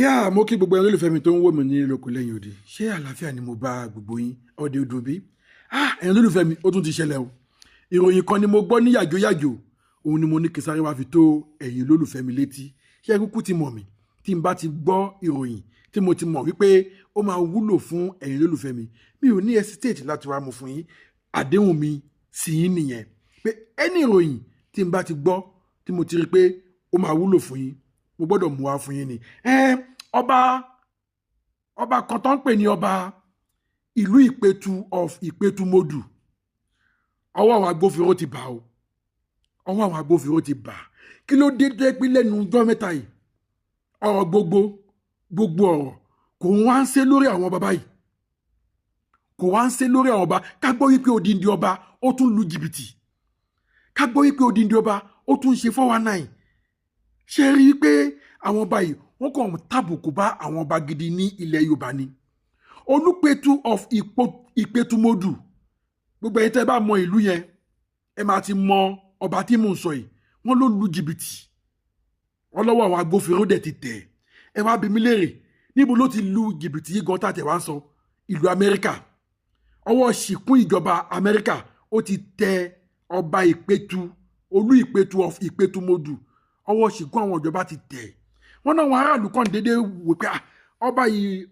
Mo kí gbogbo ẹ̀yin olólùfẹ́ mi tó ń wò mí ní lóko lẹ́yìn odi. Ṣé àlàáfíà ni mo bá gbogbo yín ọdẹ odò bí? Ẹ̀yin olólùfẹ́ mi, ó tún ti ṣẹlẹ̀ o. Ìròyìn kan ni mo gbọ́ ní yàjóyàjó. Òun ni mo ní kí sáré wá fi tó ẹ̀yin olólùfẹ́ mi létí. Ṣé kúkú ti mọ̀ mí? Tí n bá ti gbọ́ ìròyìn tí mo ti mọ̀ wípé ó máa wúlò fún ẹ̀yin olólùfẹ́ mi, mi ò ní hesitate láti wá mú fún yín. Àdéhùn mi sí yín nìyẹn. Pé ẹni ìròyìn tí n bá ti gbọ́ tí mo ti rí pé ó máa wúlò fún yín, mo gbọ́dọ̀ mú wá fún yín ni. Ọba kan tó ń pè ní ọba ìlú Ìpẹ̀tù of Ìpẹ̀tùmodù, ọwọ́ àwọn agbófinró ti bà o. Ọwọ́ àwọn agbófinró ti bà. Kí ló dé tó pé lẹ́nu ọjọ́ mẹ́ta yìí ọ̀rọ̀ gbogbo ọ̀rọ̀ kò wá ń ṣe lórí àwọn bàbá yìí, kò wá ń ṣe lórí àwọn ọba. Ká gbọ́ wípé odindi ọba ó tún lu jìbìtì, ká gbọ́ wípé odindi ọba ó tún ṣe 419. Ṣé rí i pé àwọn ọba yìí wọ́n kàn tàbùkù bá àwọn ọba gidi ní ilẹ̀ Yorùbá ni. Olúpẹ̀tù of Ìpẹ̀tùmodù, gbogbo ẹ̀yin tẹ́ bá mọ ìlú yẹn ẹ máa ti mọ ọba tí mò ń sọ yìí. Wọ́n ló lu jìbìtì, wọ́n lọ́wọ́ àwọn agbófinró dẹ̀ ti tẹ̀. Ẹ wá bi mí léèrè, níbo ló ti lu jìbìtì yìí gan tàtẹ̀ wá ń sọ? Ìlú Amẹ́ríkà. Ọwọ́ ṣìkún ìjọba Amẹ́ríkà ó ti tẹ ọba Ìpẹ̀tù, Olú Ìpẹ̀tù of Ìpẹ̀tùmodù. Ọwọ́ ṣìkún àwọn ìjọba ti tẹ̀. Wọ́n náà wọn aráàlú kan déédéé wò pé ọba yìí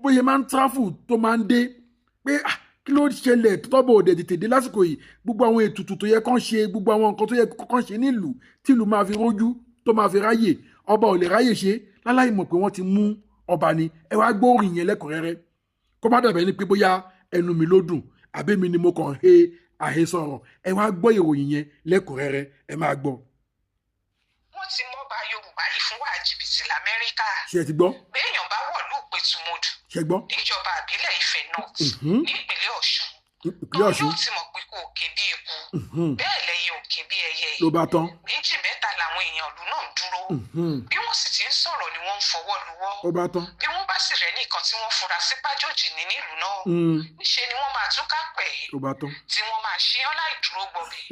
bóyá máa ń tráfù tó máa ń dé, pé kí ló ṣẹlẹ̀ tọ́bọ̀ òde tètè dé lásìkò yìí. Gbogbo àwọn ètùtù tó yẹ kán ṣe, gbogbo àwọn nǹkan tó yẹ kán ṣe nílùú tí ìlú máa fi rójú, tó máa fi ráyè, ọba ò lè ráyè ṣe láláì mọ̀ pé wọ́n ti mú ọba ni. Ẹ wá gbọ́ orin yẹn lẹ́kùnrẹ́rẹ́ kó má dàbẹ̀ ni pé bóyá ẹnu mi ló dùn àbẹ́mi ni mo kàn àhesọ̀rọ̀. Ẹ wá gbọ́ ìròyìn yẹn lẹ́kùnrẹ́rẹ́, ẹ máa gbọ́. Wọ́n ti mọ́ba Yorùbá yìí fún wàá jìbìtì l'Amẹ́ríkà. Ṣé ẹ ti gbọ́? Béèyàn bá wọ̀lú Ìpẹ̀tùmodù Ṣé gbọ́? níjọba àbílẹ̀ Ifẹ̀ North nípínlẹ̀ Ọ̀ṣun. Ìpínlẹ̀ Ọ̀ṣun. Yóò ti mọ̀ pé kò ké bí eku, bẹ́ẹ̀ lẹ́yẹ ò ké bí ẹyẹ. Ló bá tán. Méjì mẹ́ta làwọn èèyàn ìlú náà ń dúró. Bí wọ́n sì ti ń sọ̀rọ̀ ni wọ́n ń fọwọ́ luwọ́. Ó bá tán. Bí wọ́n bá sì rẹ́ nìkan tí wọ́n fura sí pájọ́jì ní nílùú náà, níṣe ni wọ́n máa túká pẹ̀. Ó bá tán. Tí wọ́n máa ṣíyán láì dúró gbọ̀bẹ̀.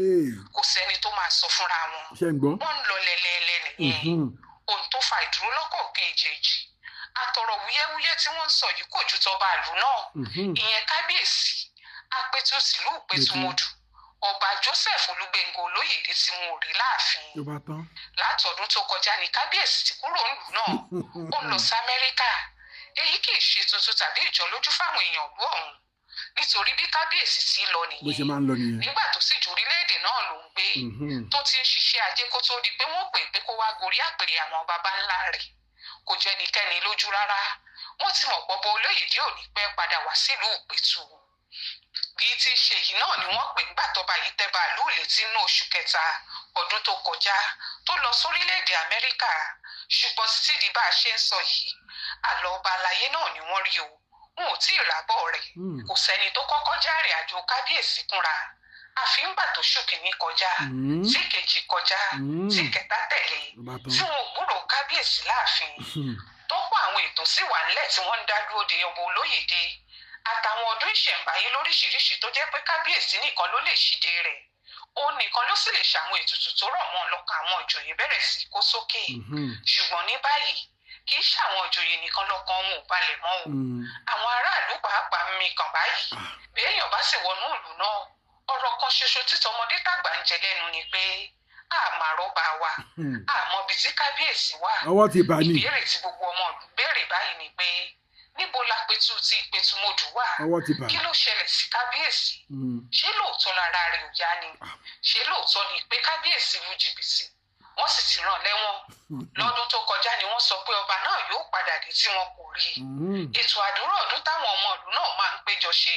Kò sẹ́ni tó máa sọ fúnra wọn. Ṣé ń gbọ́? Wọ́n ń lọ lẹ́lẹ́lẹ́ nìyẹn. Ohun tó fa ìdúró lọ́kọ̀ kejì. Àtọ̀rọ̀ wúyẹ́wúyẹ́ tí wọ́n ń sọ yìí kò ju tọba ìlú náà. Ìyẹn kábíyèsí Apẹ̀tù tìlú Ìpẹ̀tùmodù, ọba Joseph Olúgbénga Olóyèdé tí wọn ò rí láàfin. Látọdún tó kọjá ni kábíyèsí ti kúrò nílùú náà, ó lọ sí Amẹ́ríkà. Èyí kì í ṣe tuntun tàbí ìjọlójú fáwọn èèyàn ìlú ọ̀hún, nítorí bí kábíyèsí ti lọ nìyẹn. Nígbà tó sì jórílẹ̀-èdè náà ló ń gbé, tó ti ń ṣiṣẹ́ ajé kó tó di pé wọ́n pè é pé kó wá gorí àpèrè àwọn baba ńlá rẹ̀. Kò jẹ́ ẹnikẹ́ni lójú rárá. Wọ́n ti mọ̀ pọ́bọ Olóyèdé ò ní pẹ́ padà wá sílùú Ìpẹ̀tù. Bí ti ṣe yìí náà ni wọ́n pè nígbà tọ́ba yìí tẹ́ bàálù létí inú oṣù kẹta ọdún tó kọjá tó lọ sórílẹ̀-èdè Amẹ́ríkà. Ṣùgbọ́n títí di bá a ṣe ń sọ yìí, àlọ́ ọba aláyé náà ni wọ́n rí o. Wọn ò tí ì rábọ̀ rẹ̀. Kò sẹ́ni tó kọ́kọ́ járe àjò kábíyèsí kúnra. Àfi ńgbà tó ṣòkìní kọjá, tí kejì kọjá, tí kẹta tẹ̀lé, tí wọn ò gbúròó kábíyèsí láàfin. Tọ́pọ̀ àwọn ètò sì wà nílẹ̀ tí wọ́n ń dá dúró de ọba Olóyèdé. Àtàwọn ọdún ìṣẹ̀ǹbáyé lóríṣiríṣi tó jẹ́ pé kábíyèsí nìkan ló lè ṣíde rẹ̀. Òun nìkan ló sì lè ṣàwọn ètùtù tó rọ̀ mọ́ lọ́kàn àwọn ìjòyè bẹ̀rẹ̀ sí kó sókè. Ṣùgbọ́n ní báyìí kì í ṣàwọn ìjòyè nìkan lọ́kàn wọn ò balẹ̀ mọ́ o. Àwọn aráàlú pàápàá mi kàn báyìí. Béèyàn bá sì wọnú ìlú náà, ọ̀rọ̀ kan ṣoṣo tí tọmọdé tàgbà ń jẹ lẹ́nu ni pé àmàrọ́bà wa, àmọ́ ibi tí kábíyèsí wà. Ọwọ́ ti bà ní. Ìbéèrè tí gbogbo ọmọ ìlú béèrè báyìí ni pé níbo l'Apẹ̀tù ti Ìpẹ̀tùmodù wà? Kí ló ṣẹlẹ̀ sí kábíyèsí? Ṣé lóòótọ́ lára rẹ̀ ò yá ni? Ṣé lóòótọ́ ni pé kábíyèsí lu jìbìtì? Wọ́n sì ti rán lẹ́wọ̀n. Lọ́dún tó kọjá ni wọ́n sọ pé ọba náà yóò padà dé tí wọn kò rí. Ètò àdúrà ọdún táwọn ọmọ ìlú náà máa ń péjọ ṣe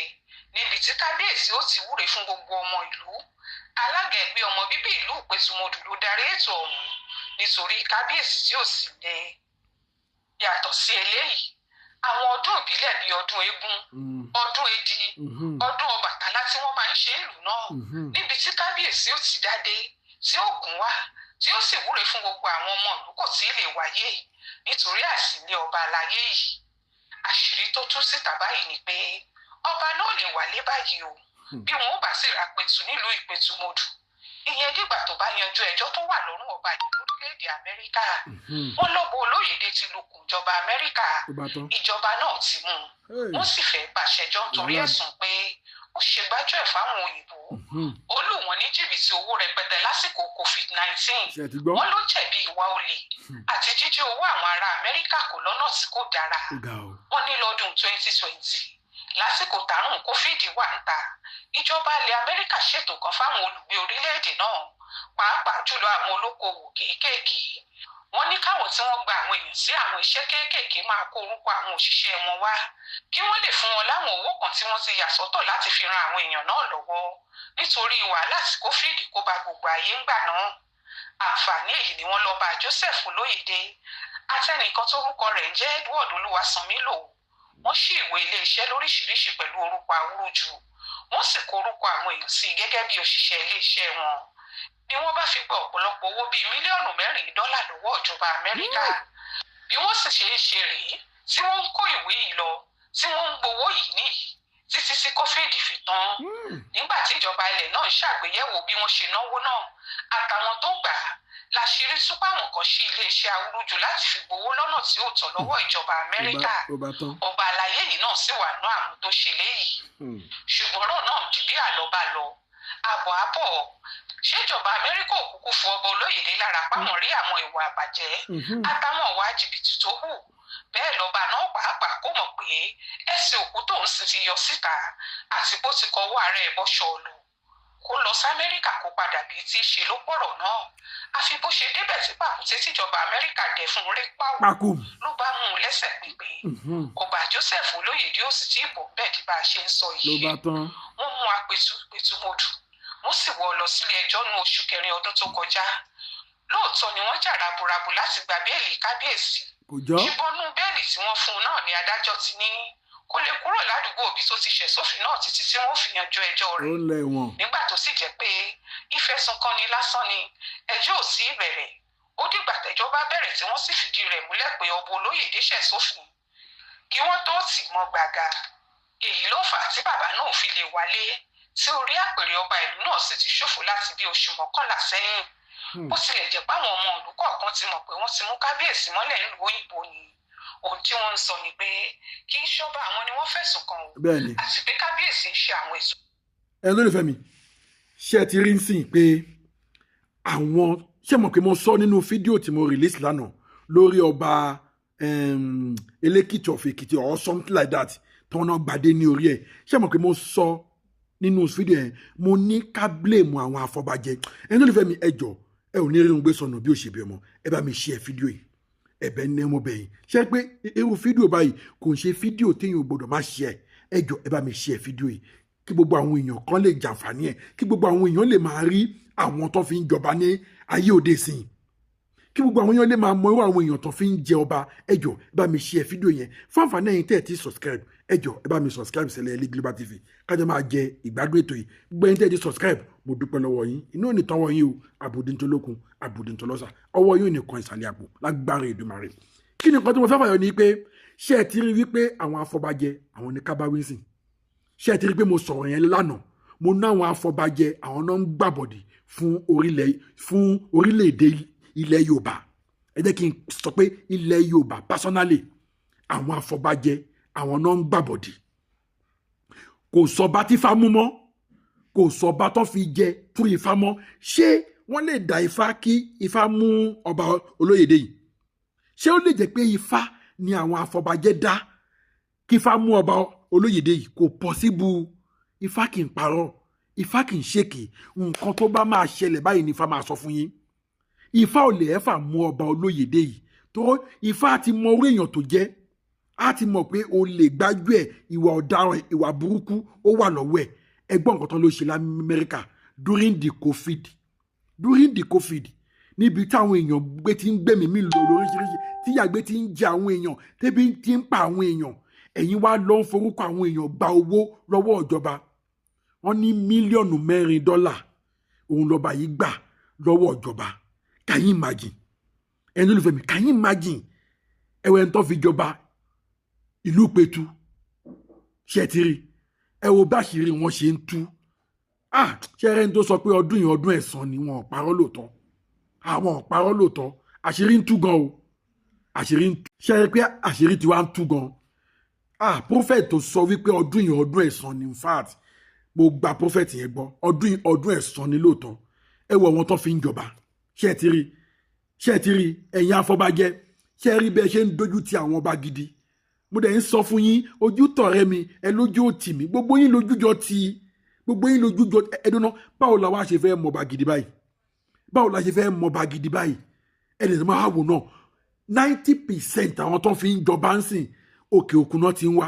níbi tí kábíyèsí ó ti wúre fún gbogbo ọmọ ìlú. Alága ẹgbẹ́ ọmọ bíbí ìlú Ìpẹ̀tùmodù ló darí ètò ọ̀hún nítorí kábíyèsí tí ò sí lé. Yàtọ̀ sí eléyìí, àwọn ọdún ìbílẹ̀ bíi ọdún eégún, ọdún edi, ọdún Ọbàtálá tí wọ́n máa ń ṣe ìlú náà níbi tí kábíyèsí ó ti dádé, tí ó gùn wá, tí ó sì wúre fún gbogbo àwọn ọmọ ìlú kò tí ì lè wáyé nítorí àsìlè ọba aláyé yìí. Àṣírí tó tú síta báyìí ni pé ọba náà lè wálé báyìí o bí wọn ò bá sì ra Apẹ̀tù nílùú Ìpẹ̀tùmodù. Ìyẹn dìgbà tó bá yanjú ẹjọ́ tó wà lọ́rùn ọba yìí lórílẹ̀-èdè Amẹ́ríkà. Wọ́n lọ́bọ Olóyèdé ti lukùn ìjọba Amẹ́ríkà ìjọba náà ti mú un wọ́n sì fẹ́ gbàṣẹjọ́ nítorí ẹ̀sùn pé ó ṣe gbájúẹ̀ fáwọn òyìnbó ó lù wọ́n ní jìbìtì owó rẹpẹtẹ lásìkò COVID-19 wọ́n ló jẹ̀bi ìwà olè àti jíjí owó àwọn ará Amẹ́ríkà kò lọ́nà tí kò dára wọ́n ní lọ́dún 2020 lásìkò tàrùn COVID wà ń ta ìjọba ilẹ̀ Amẹ́ríkà ṣètò kan fáwọn olùgbé orílẹ̀-èdè náà pàápàá jùlọ àwọn olókoòwò kéékèèké wọ́n ní káwọn tí wọ́n gba àwọn èèyàn sí àwọn iṣẹ́ kéékèèké máa kó orúkọ àwọn òṣìṣẹ́ wọn wá kí wọ́n lè fún wọn láwọn owó kan tí wọ́n ti yà sọ́tọ̀ láti fi ran àwọn èèyàn náà lọ́wọ́ nítorí wàhálà tí COVID kó ba gbogbo ayé ń gbà náà àǹfààní èyí ni wọ́n lọ bá Joseph Olóyèdé àtẹnìkan tó orúkọ rẹ̀ ń jẹ́ Edward Olúwasanmílò wọ́n ṣí ìwé iléeṣẹ́ lóríṣiríṣi pẹ̀lú orúkọ awúrúju wọ́n sì kó orúkọ àwọn èèyàn sí gẹ́gẹ́ bí òṣìṣẹ́ iléeṣẹ́ wọn ni wọ́n bá fi gba ọ̀pọ̀lọpọ̀ owó bíi mílíọ̀nù $4 lọ́wọ́ ìjọba Amẹ́ríkà bí wọ́n sì ṣe é ṣe rèé tí wọ́n ń kó ìwé yìí lọ tí wọ́n ń gbowó yìí níyì títí tí COVID fi tán nígbà tí ìjọba ilẹ̀ náà ń ṣàgbéyẹ̀wò bí wọ́n ṣe náwó náà àtàwọn tó gbà á láṣìírí súpàwọn kan sí iléeṣẹ́ awúrúju láti fi gbowó lọ́nà tí ó tọ́ lọ́wọ́ ìjọba Amẹ́ríkà ọba àlàyé yìí náà sì wà nú àwọn tó ṣe léyìí ṣùgbọ́n ọ̀rọ̀ náà di bí àlọ́ bá lọ àbọ̀ àbọ̀ ṣèjọba Amẹ́ríkà òkùnkùn fún ọba Olóyèdé lára páwọn rí àwọn ìwà àbàjẹ́ àtàwọn ìwà jìbìtì tó hù bẹ́ẹ̀ lọ́ba náà pàápàá kò mọ̀ pé ẹ̀sìn òkú tóun sì ti yọ síta àti bó ti kọwọ́ ara ẹ̀ bọ́ ṣọ́ọ̀lù kó lọ sí Amẹ́ríkà kó padà bíi tí í ṣe ló pọ̀rọ̀ náà àfi bó ṣe débẹ̀ tí pàkúté tíjọba Amẹ́ríkà dẹ̀ fún un rí pàwọ́ ló bá mú un lẹ́sẹ̀ pípé ọba Joseph Olóyèdé ó sì ti bọ̀ bẹ́ẹ̀ di bá a ṣe ń sọ yìí wọ́n mú apẹ̀tùmọ̀dù wọ́n sì wọ́ ọ lọ sílé ẹjọ́ ní oṣù kẹrin ọdún tó kọjá lóòótọ́ ni wọ́n jà raburabu láti gba béèlì kábíyèsí ṣùgbọ́n nú béèlì tí wọ́n fún un náà ni adájọ́ ti ní kó lè kúrò ládùúgbò òbí tó ti ṣẹ̀ sófin náà títí tí wọ́n fi yanjú ẹjọ́ rẹ̀ nígbà tó sì jẹ́ pé ìfẹ̀sùnkanni lásán ni ẹjọ́ ò sí ìbẹ̀rẹ̀ ó dìgbà tẹ́jọ́ bá bẹ̀rẹ̀ tí wọ́n sì fìdí rẹ̀ múlẹ̀ pé ọba Olóyèdé ṣẹ̀ sófin kí wọ́n tó tì mọ́ gbàgà èyí ló fà á tí bàbá náà fi lè wálé tí orí àpèrè ọba ìlú náà sì ti ṣòfò láti bí oṣù 11 sẹ́yìn bó tilẹ̀ jẹ́ páwọn ọmọ ìlú kọ̀ọ̀kan ti mọ̀ pé wọ́n ti mú kábíyèsí mọ́lẹ̀ nílùú òyìnbó ni ohun tí wọ́n ń sọ ni pé kì í ṣọba àwọn ni wọ́n fẹ̀sùn kàn ó àti pé kábíyèsí ń ṣe àwọn èso. ẹ lólùfẹ́ mi ṣé ẹ ti rí ń sìn pé àwọn ṣé mọ̀ pé mo sọ nínú fídíò tí mo release lánàá lórí ọba Elékìtì of Èkìtì or something like that tí wọ́n náà gbàdé ní orí ẹ̀ ṣé mọ̀ pé mo sọ nínú fídíò yẹn mo ní ká blame àwọn afọbajẹ ẹ lólùfẹ́ mi ẹ jọ̀ọ́ ẹ ò ní rí ohun gbé sọnù bí òṣèbí ọmọ ẹ bá mi share fídíò yìí ẹ̀bẹ̀ ní ẹmọ bẹyìn ṣe pé irú fídíò báyìí kò ń ṣe fídíò téèyàn gbọ́dọ̀ má share ẹ jọ̀ọ́ ẹ bá mi share fídíò yìí kí gbogbo àwọn èèyàn kan lè jàǹfààní ẹ kí gbogbo àwọn èèyàn lè máa rí àwọn tó fi ń jọba ní ayé òde ìsìn kí gbogbo àwọn èèyàn lè máa mọ irú àwọn èèyàn tó fi ń jẹ ọba ẹ jọ̀ọ́ ẹ bá mi share fídíò yẹn fún àǹfààní ẹ̀yin tẹ́ ẹ ti subscribe ẹ jọ̀ọ́ ẹ bá mi subscribe sílẹ̀ Ele Global TV kájọ máa jẹ ìgbádùn ètò yìí gbogbo ẹ̀yin tẹ́ ẹ ti subscribe mo dúpẹ́ lọ́wọ́ yín inú ò ní tọ́wọ́ yín o àbùdíntolókun àbùdíntolọ́sà ọwọ́ yín ò ní kan ìsàlẹ̀ àpò lágbára Èdùmàrè kí ni nǹkan tí mo fẹ́ fàyọ ni pé ṣé ẹ ti rí wípé àwọn afọbajẹ àwọn ní kábáwí sìn ṣé ẹ ti rí pé mo sọ̀rọ̀ yẹn lánàá mo ná àwọn afọbajẹ àwọn náà ń gbàbọ̀dì fún orílẹ̀-èdè ilẹ̀ Yorùbá ẹ jẹ́ kí n sọ pé ilẹ̀ Yorùbá personally àwọn afọbajẹ àwọn náà ń gbàbọ̀dì kò sọba tí Ifá mú mọ́ kò sọba tó fi jẹ fún Ifá mọ́ ṣé wọ́n lè dá Ifá kí Ifá mú ọba Olóyèdé yìí ṣé ó lè jẹ́ pé Ifá ni àwọn afọbajẹ dá kí Ifá mú ọba Olóyèdé yìí kò possible Ifá kì í parọ́ Ifá kì í ṣèké nǹkan tó bá máa ṣẹlẹ̀ báyìí ni Ifá máa sọ fún yín Ifá ò lè ẹ̀fà mú ọba Olóyèdé yìí tó Ifá ti mọ orí èèyàn tó jẹ́ á ti mọ̀ pé o lè gbájú ẹ̀ ìwà ọ̀daràn ìwà burúkú ó wà lọ́wọ́ ẹ̀ ẹgbọ́n nǹkan tán ló ṣe l'Amẹ́ríkà during the COVID níbi táwọn èèyàn gbé ti ń gbẹ̀mí mi lò lóríṣiríṣi tíyàgbé ti ń jẹ àwọn èèyàn tẹ́bí ti ń pa àwọn èèyàn ẹ̀yin wá lọ ń forúkọ àwọn èèyàn gba owó lọ́wọ́ ìjọba wọ́n ní mílíọ̀nù $4 òun lọ́ba yìí gbà lọ́wọ́ ìjọba can you imagine ẹni olùfẹ́ mi can you imagine ẹwẹ́ ń tọ́ fi jọba ìlú Ìpẹ̀tù ṣe ti rí ẹ wo bá ṣìírí wọn ṣe ń tú ṣe rẹ́ni tó sọ pé ọdún yìí ọdún ẹ̀san ni wọn ò parọ́ lóòótọ́ àwọn ò parọ́ lóòótọ́ àṣírí ń tú gan o àṣírí ṣe é pé àṣírí ti wá ń tú gan prophet tó sọ wípé ọdún yìí ọdún ẹ̀san ni in fact mo gba prophet yẹn gbọ́ ọdún yìí ọdún ẹ̀san ni lóòótọ́ ẹ wo àwọn tó fi ń jọba ṣé ẹ ti rí ẹ̀yin afọbajẹ ṣé ẹ rí bẹ́ẹ̀ ṣe ń dojú ti àwọn ọba gidi mo dẹ̀ ń sọ fún yín ojú tọ̀rẹ́ mi ẹ lójú ò tì mí gbogbo yín lójújọ ti gbogbo yín lójújọ ẹdúná báwo la wá ṣe fẹ́ mọba gidi báyìí báwo la ṣe fẹ́ mọba gidi báyìí ẹni tó máa wò náà 90% àwọn tó fi ń jọba ń sìn òkè òkun náà ti ń wá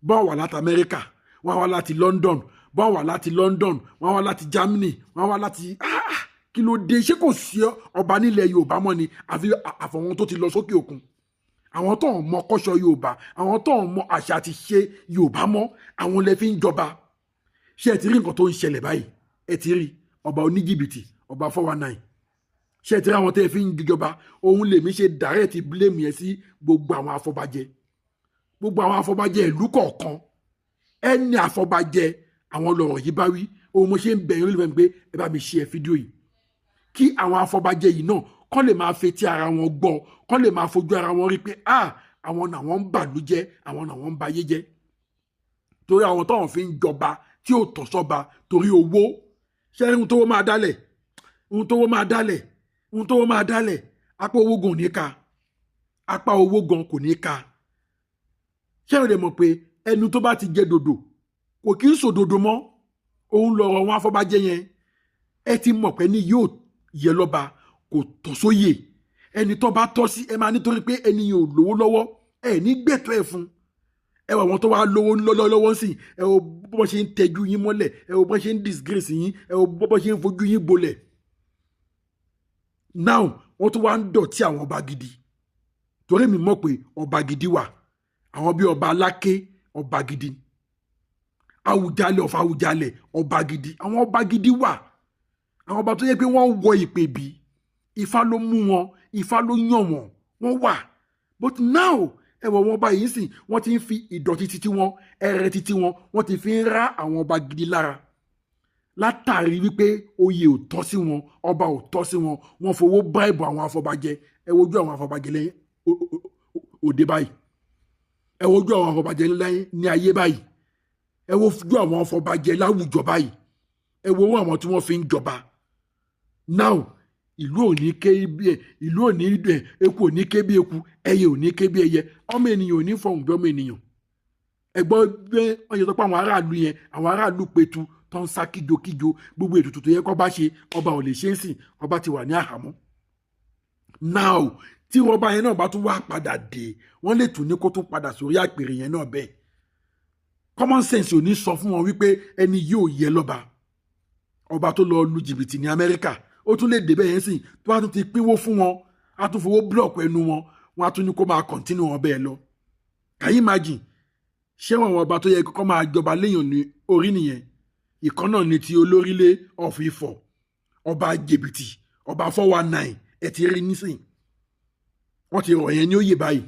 báwo wà láti Amẹ́ríkà wọ́n wá láti London báwo wà láti London wọ́n wá láti Germany wọ́n wá láti kí ló dé ṣé kò sí ọba nílẹ̀ Yorùbá mọ́ ni àfọwọ́n tó ti lọ sókè òkun àwọn tó ń mọ kọ́ṣọ́ Yorùbá àwọn tó ń mọ àṣà àti ṣe Yorùbá mọ́ àwọn lè fi ń jọba ṣé ẹ ti rí nǹkan tó ń ṣẹlẹ̀ báyìí ẹ ti rí ọba oníjìbìtì ọba 419 ṣé ẹ ti rí àwọn tó fi ń jọba òun lèmi ṣe direct blame yẹn sí gbogbo àwọn afọbajẹ ìlú kọ̀ọ̀kan ẹni afọbajẹ àwọn lọ̀rọ̀ yìí bá wí òun mo ṣe ń bẹ̀rẹ̀ lórí pé ẹ bá mi share fídíò yìí kí àwọn afọbajẹ yìí náà kọ́ lè máa fetí ara wọn gbọ́ kọ́ lè máa fojú ara wọn rí pé àwọn náà wọ́n ń bàlújẹ́ àwọn náà wọ́n ń bayé jẹ́ torí àwọn táwọn fi ń jọba tí ò tọ́ sọ́ba torí owó ṣé ohun tó máa dálẹ̀ apá owó gan ní ká apá owó gan kò ní ká ṣé o lè mọ̀ pé ẹnu tó bá ti jẹ dòdò kò kí ń sòdodo mọ́ òun lọ̀rọ̀ wọn afọbajẹ yẹn ẹ ti mọ̀ pé ní yóò yẹ lọ́ba kò tọ́ sóyè ẹni tó bá tọ́ sí ẹ máa nítorí pé ẹni yẹn ò lówó lọ́wọ́ ẹ ní gbẹ̀tọ́ ẹ fún ẹ wà wọn tó wá lówó lọ́wọ́ sí ẹ wo bó ṣe ń tẹjú yín mọ́lẹ̀ ẹ wo bó ṣe ń disgrace yín ẹ wo bó ṣe ń fojú yín bolẹ̀ now wọ́n tó wá ń dọ̀tí àwọn ọba gidi torí mi mọ̀ pé ọba gidi wà àwọn bíi ọba Aláké ọba gidi Awùjalẹ̀ of Awùjalẹ̀ ọba gidi àwọn ọba gidi wà àwọn ọba tó yẹ pé wọ́n wọ ìpè bí Ifá ló mú wọn Ifá ló yàn wọ́n wà but now ẹwọ wọn ọba yìí sìn wọ́n ti ń fi ìdọ̀tí títí wọn ẹrẹ títí wọn wọ́n ti fi ń rá àwọn ọba gidi lára látàrí wípé oyè ò tọ́ sí wọn ọba ò tọ́ sí wọn wọ́n fowó báìbù àwọn afọbajẹ ẹ wojú àwọn afọbajẹ lẹ́yìn òde báyìí ẹ wojú àwọn afọbajẹ lẹ́yìn ní ayé báyìí ẹ wojú àwọn afọbajẹ láwùjọ báyìí ẹ wo àwọn tí wọ́n fi ń jọba now ìlú ò ní ké bí ìlú ò ní eku ò ní ké bí eku ẹyẹ ò ní ké bí ẹyẹ ọmọ ènìyàn ò ní fọhùn bí ọmọ ènìyàn ẹgbọ́n gbé wọ́n yẹ tó pa àwọn aráàlú yẹn àwọn aráàlú petu tó ń sá kíjokíjo gbogbo ètùtù tó yẹ kó bá ṣe ọba ò lè ṣe é sìn ọba ti wà ní àhámọ́ now tí ọba yẹn náà bá tún wá padà dé wọ́n lè tún ní kó tún padà sórí àpèrè yẹn náà bẹ́ẹ̀ common sense ò ní sọ fún wọn wípé ẹni yóò yẹ lọ́ba ọba tó lọ lu jìbìtì ní Amẹ́ríkà ó tún lè débẹ̀ yẹn sìn tó bá tún ti pínwó fún wọn á tún fowó blọọkù ẹnu wọn wọn á tún ní kó máa kọ̀ntínú wọn bẹ́ẹ̀ lọ can you imagine ṣé wọn ọba tó yẹ kó máa jọba léèyàn ní orí nìyẹn ìkan náà ni ti olórílé of Ifọ̀ ọba jìbìtì ọba 419 ẹ ti rí nísìn wọn ti rọ̀ yẹn ní òye báyìí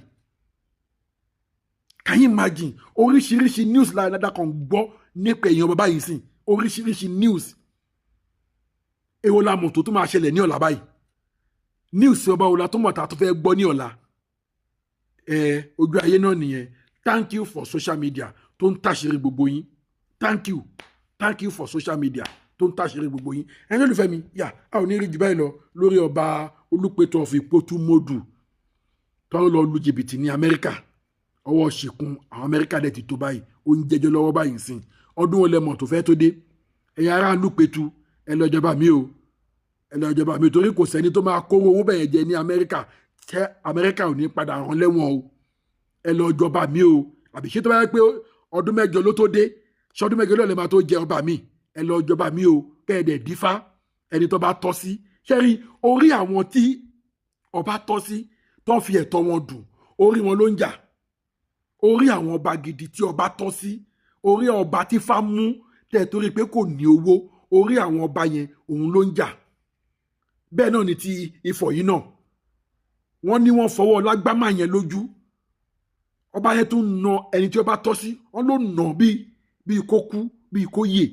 can you imagine oríṣiríṣi news ládàá kan gbọ́ nípa èèyàn bàbá yìí sìn oríṣiríṣi news èwo la mọ̀ tó máa ṣẹlẹ̀ ní ọ̀la báyìí news ọba ọ̀la tó mọ̀ tá a tó fẹ́ gbọ́ ní ọ̀la ojú ayé náà nìyẹn thank you for social media tó ń tàṣírí gbogbo yín thank you for social media tó ń tàṣírí gbogbo yín ẹni olùfẹ́ mi yà á ò ní rí jù báyìí lọ lórí ọba Olúpẹ̀tù of Ìpótúmodù tó ń lọ lu jìbìtì ní Amẹ́ríkà ọwọ́ ṣìkún àwọn Amẹ́ríkà dẹ̀ ti tó báyìí ó ń jẹjọ́ lọ́wọ́ báyìí sìn ọdún olẹ́mọ̀ tó fẹ́ tó dé ẹ̀yin ará Olúpẹ̀tù ẹ lọ jọba mi o torí kò sẹ́ni tó máa kówó owó bẹ̀yẹn jẹ ní Amẹ́ríkà tẹ́ Amẹ́ríkà ò ní padà rán lẹ́wọ̀n o ẹ lọ jọba mi o àbí ṣé tó bá yẹ pé ọdún mẹ́jọ ló tó dé ṣọdún mẹ́jọ lọ́ọ́ lè máa tó jẹ ọba mi ẹ lọ jọba mi o kẹ́ẹ̀dẹ̀ dífá ẹni tó bá tọ́ sí ṣẹ́rí orí àwọn tí ọba tọ́ sí tó fi ẹ̀tọ́ wọn dùn orí wọn ló ń jà orí àwọn ọba gidi tí ọba tọ́ sí orí ọba tí fá mú tẹ̀ torí pé kò ní owó orí àwọn ọba yẹn òun ló ń jà bẹ́ẹ̀ náà ni ti Ifọ̀ yìí náà wọ́n ní wọ́n fọwọ́ lágbámà yẹn lójú ọba yẹn tún na ẹni tí ọba tọ́ sí wọ́n ló nà bíi kó kú bíi kó yè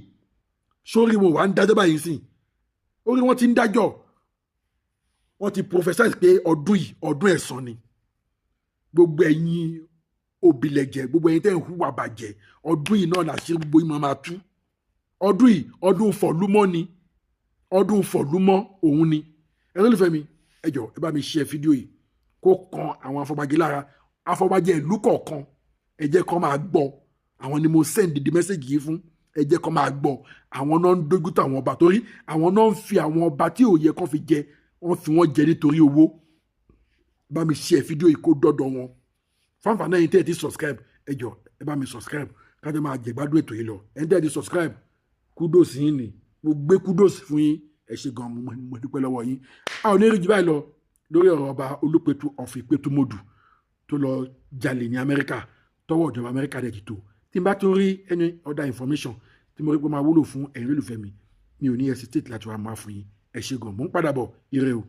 sórí wọn wà ń dájọ́ báyìí sìn orí wọn ti ń dájọ́ wọ́n ti prophesy pé ọdún yìí ọdún ẹ̀san ni gbogbo ẹ̀yin òbílẹ̀jẹ̀ gbogbo ẹ̀yin tẹ́ ń hùwà bàjẹ́ ọdún yìí náà làṣírí gbogbo yìí máa tú ọdún yìí ọdún fọ̀lúmọ́ ni ọdún fọ̀lúmọ́ òun ni olólùfẹ́ mi ẹ jọ̀ọ́ ẹ bá mi share fídíò yìí kó kan àwọn afọbajẹ lára afọbajẹ ìlú kọ̀ọ̀kan ẹ jẹ́ kó máa gbọ́ àwọn ni mo send the message yìí fún ẹ jẹ́ kó máa gbọ́ àwọn náà ń dójú tà àwọn ọba torí àwọn náà ń fi àwọn ọba tí ò yẹ kó fi jẹ wọ́n fi wọ́n jẹ nítorí owó bá mi share fídíò yìí kó dọ́dọ̀ wọn fáńfà náà yìí tẹ́ ẹ ti subscribe ẹ jọ̀ọ́ ẹ bá mi subscribe kájọ máa jẹ̀gbádùn ètò yìí lọ ẹ tẹ́ ẹ ti subscribe kudos yín ni mo gbé kudos fún yín ẹ ṣé gan mo dúpẹ́ lọ́wọ́ yín a ò ní rí jù báyìí lọ lórí ọ̀rọ̀ ọba Olúpẹ̀tù of Ìpẹ̀tùmodù tó lọ jalè ní Amẹ́ríkà tọwọ́ ìjọba Amẹ́ríkà dẹ̀ ti tó tí n bá tún rí any other information tí mo rí pé máa wúlò fún ẹ̀yin olólùfẹ́ mi mi ò ní hesitate láti wá máa fún yín ẹ ṣé gan mo ń padà bọ̀ ire o.